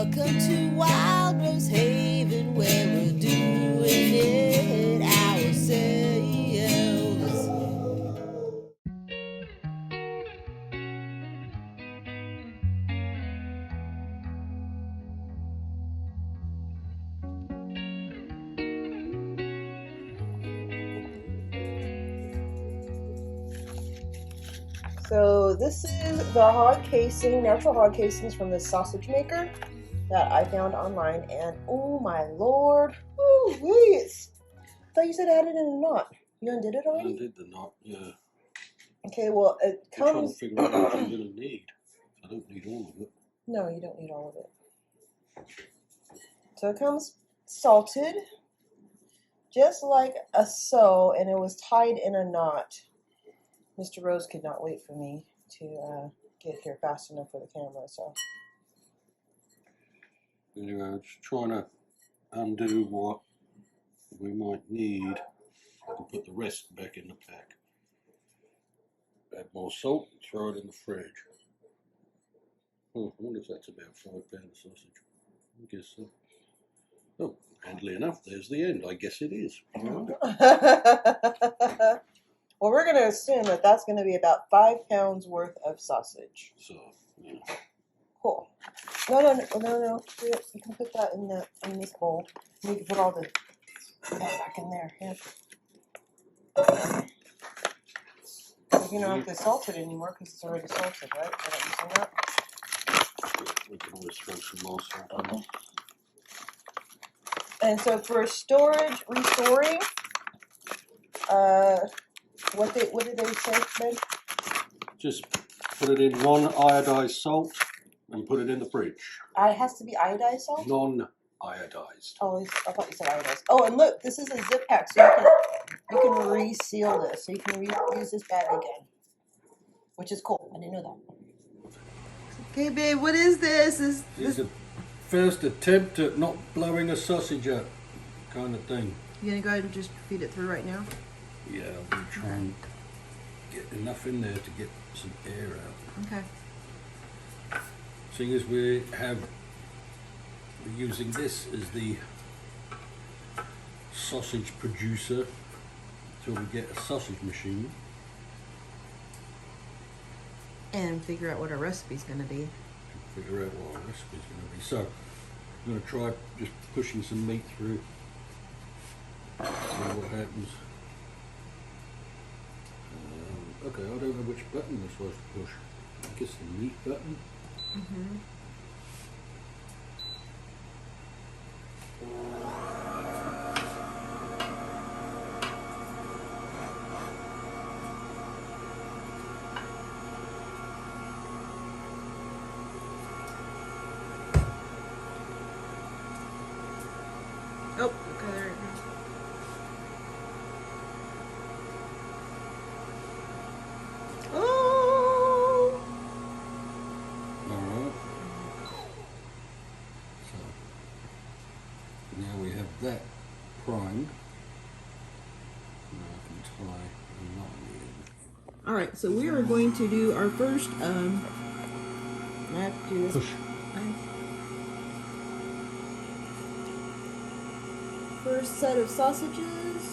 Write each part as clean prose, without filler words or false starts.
Welcome to Wild Rose Haven, where we're doing it ourselves. So this is the hog casing, natural hog casings from the sausage maker that I found online, and oh my lord, woo wee! I thought you said I had it in a knot. You undid it already? I undid the knot, yeah. Okay, well it comes. I'm trying to figure out what I'm gonna need. I don't need all of it. No, you don't need all of it. So it comes salted, just like a Sooo, and it was tied in a knot. Mr.Rose could not wait for me to get here fast enough for the camera, so. Anyway, I'm just trying to undo what we might need. I can put the rest back in the pack. Add more salt, throw it in the fridge. Oh, I wonder if that's about 5 pounds of sausage. I guess so. Oh, handily enough, there's the end. I guess it is. Well, we're going to assume that that's going to be about 5 pounds worth of sausage. So, yeah. Cool. No. You can put that in this bowl. You can put all that back in there. Yeah. You don't have to salt it anymore because it's already salted, right? You're not using that? We can always throw some more salt on it. And so for storage, restoring, what did they say, Ben? Just put it in non-iodized salt and put it in the fridge. It has to be iodized salt? Non-iodized. Oh, I thought you said iodized. Oh, and look, this is a zip pack, so you can reseal this. So you can use this bag again, which is cool. I didn't know that. Okay, babe, what is this? This is the first attempt at not blowing a sausage up, kind of thing. You gonna go ahead and just feed it through right now? Yeah, I'll be trying to get enough in there to get some air out. Okay. Seeing as we're using this as the sausage producer until we get a sausage machine. And figure out what our recipe's going to be. Figure out what our recipe's going to be. So, I'm going to try just pushing some meat through. See what happens. Okay, I don't know which button we're supposed to push. I guess the meat button. Mm-hmm. Oh, okay, there it goes. Oh! Alright. So, now we have that primed. Now I can tie a knot in. Alright, so we are going to do our first, I have to do this. Push. First set of sausages.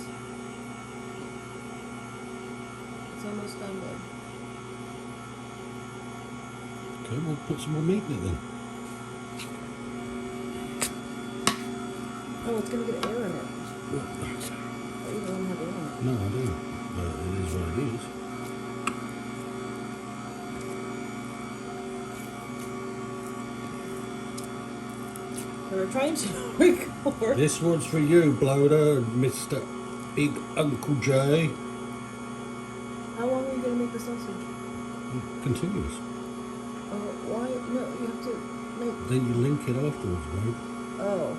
It's almost done, babe. Okay, we'll put some more meat in it then. Oh, it's going to get air in it. Well, Oh, you don't have air in it. no, I don't. But it is what it is. So we're trying to record. This one's for you, Bloater, Mr. Big Uncle J. How long are you going to make the sausage? Continuous. Why? No, you have to make... Then you link it afterwards, right? Oh.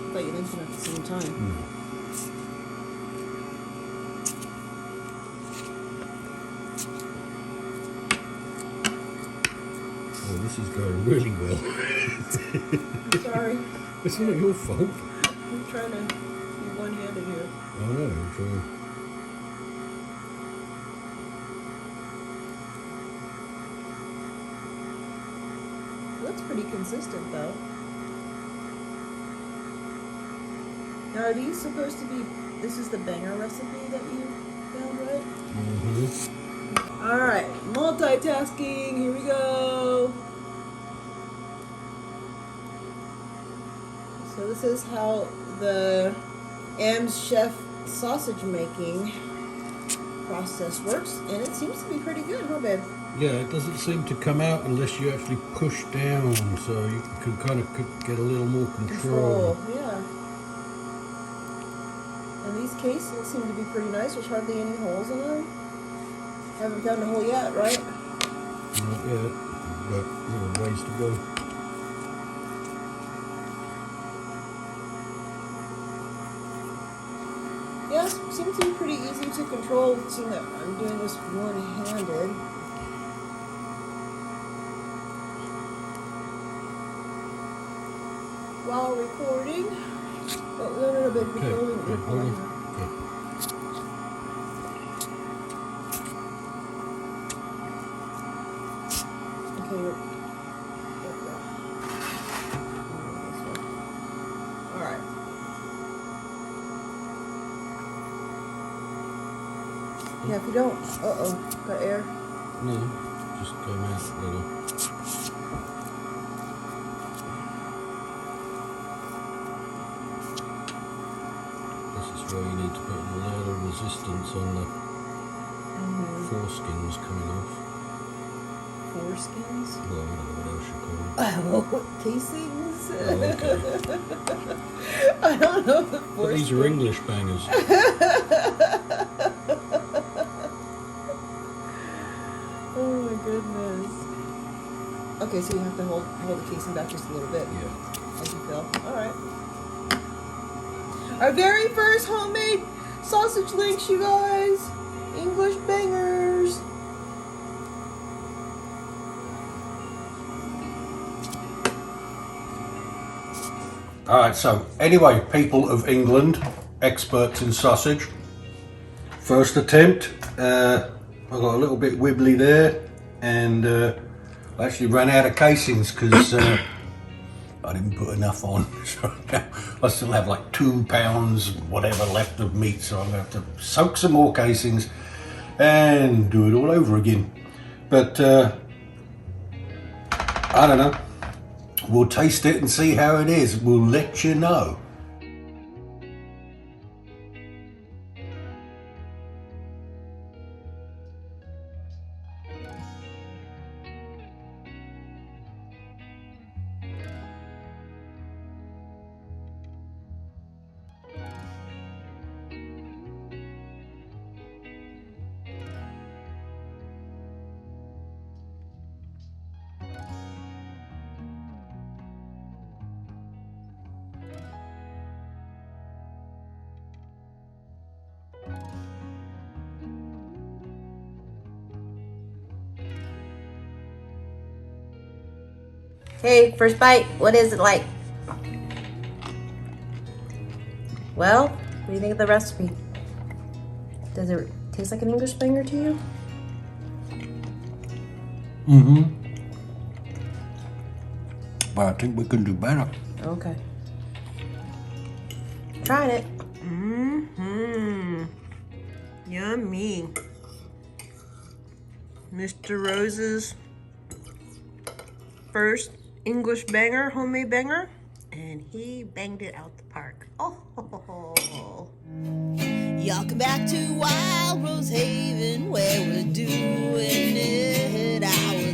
I thought you linked them at the same time. Oh, this is going really well. I'm sorry. It's not your fault. I'm trying to be one-handed here. I know, so... looks pretty consistent though. Now are these supposed to be, this is the banger recipe that you found, right? Mm-hmm. Alright, multitasking, here we go. So this is how the Amzchef sausage making process works, and it seems to be pretty good, huh, babe? Yeah, it doesn't seem to come out unless you actually push down, so you can kind of get a little more control. Yeah. And these casings seem to be pretty nice. There's hardly any holes in them. Haven't found a hole yet, right? Not yet, but there are ways to go. Yeah, it seems to be pretty easy to control, seeing that I'm doing this one-handed. While recording. Oh, no, babe, Okay, hold on. Okay. Okay, alright. Yeah, if you don't, got air. No, just came out a little. This is where you need to put a lot of resistance on the foreskins coming off. Foreskins? Well, I don't know what else you call them. Oh, casings? Oh, okay. I don't know the foreskins. But these are English bangers. Oh my goodness. Okay, so you have to hold the casing back just a little bit. Yeah. As you feel. Alright. Our very first homemade sausage links, you guys. English bangers. Alright, so anyway, people of England, experts in sausage. First attempt, I got a little bit wibbly there, and I actually ran out of casings because I didn't put enough on. So I still have like 2 pounds, whatever, left of meat, so I'm going to have to soak some more casings and do it all over again. But I don't know. We'll taste it and see how it is. We'll let you know. Hey, first bite, what is it like? Well, what do you think of the recipe? Does it taste like an English banger to you? Mm-hmm. But I think we can do better. Okay. Tried it. Yummy. Mr.Rose's first English banger, homemade banger, and he banged it out the park. Oh. Y'all come back to Wild Rose Haven where we're doing it our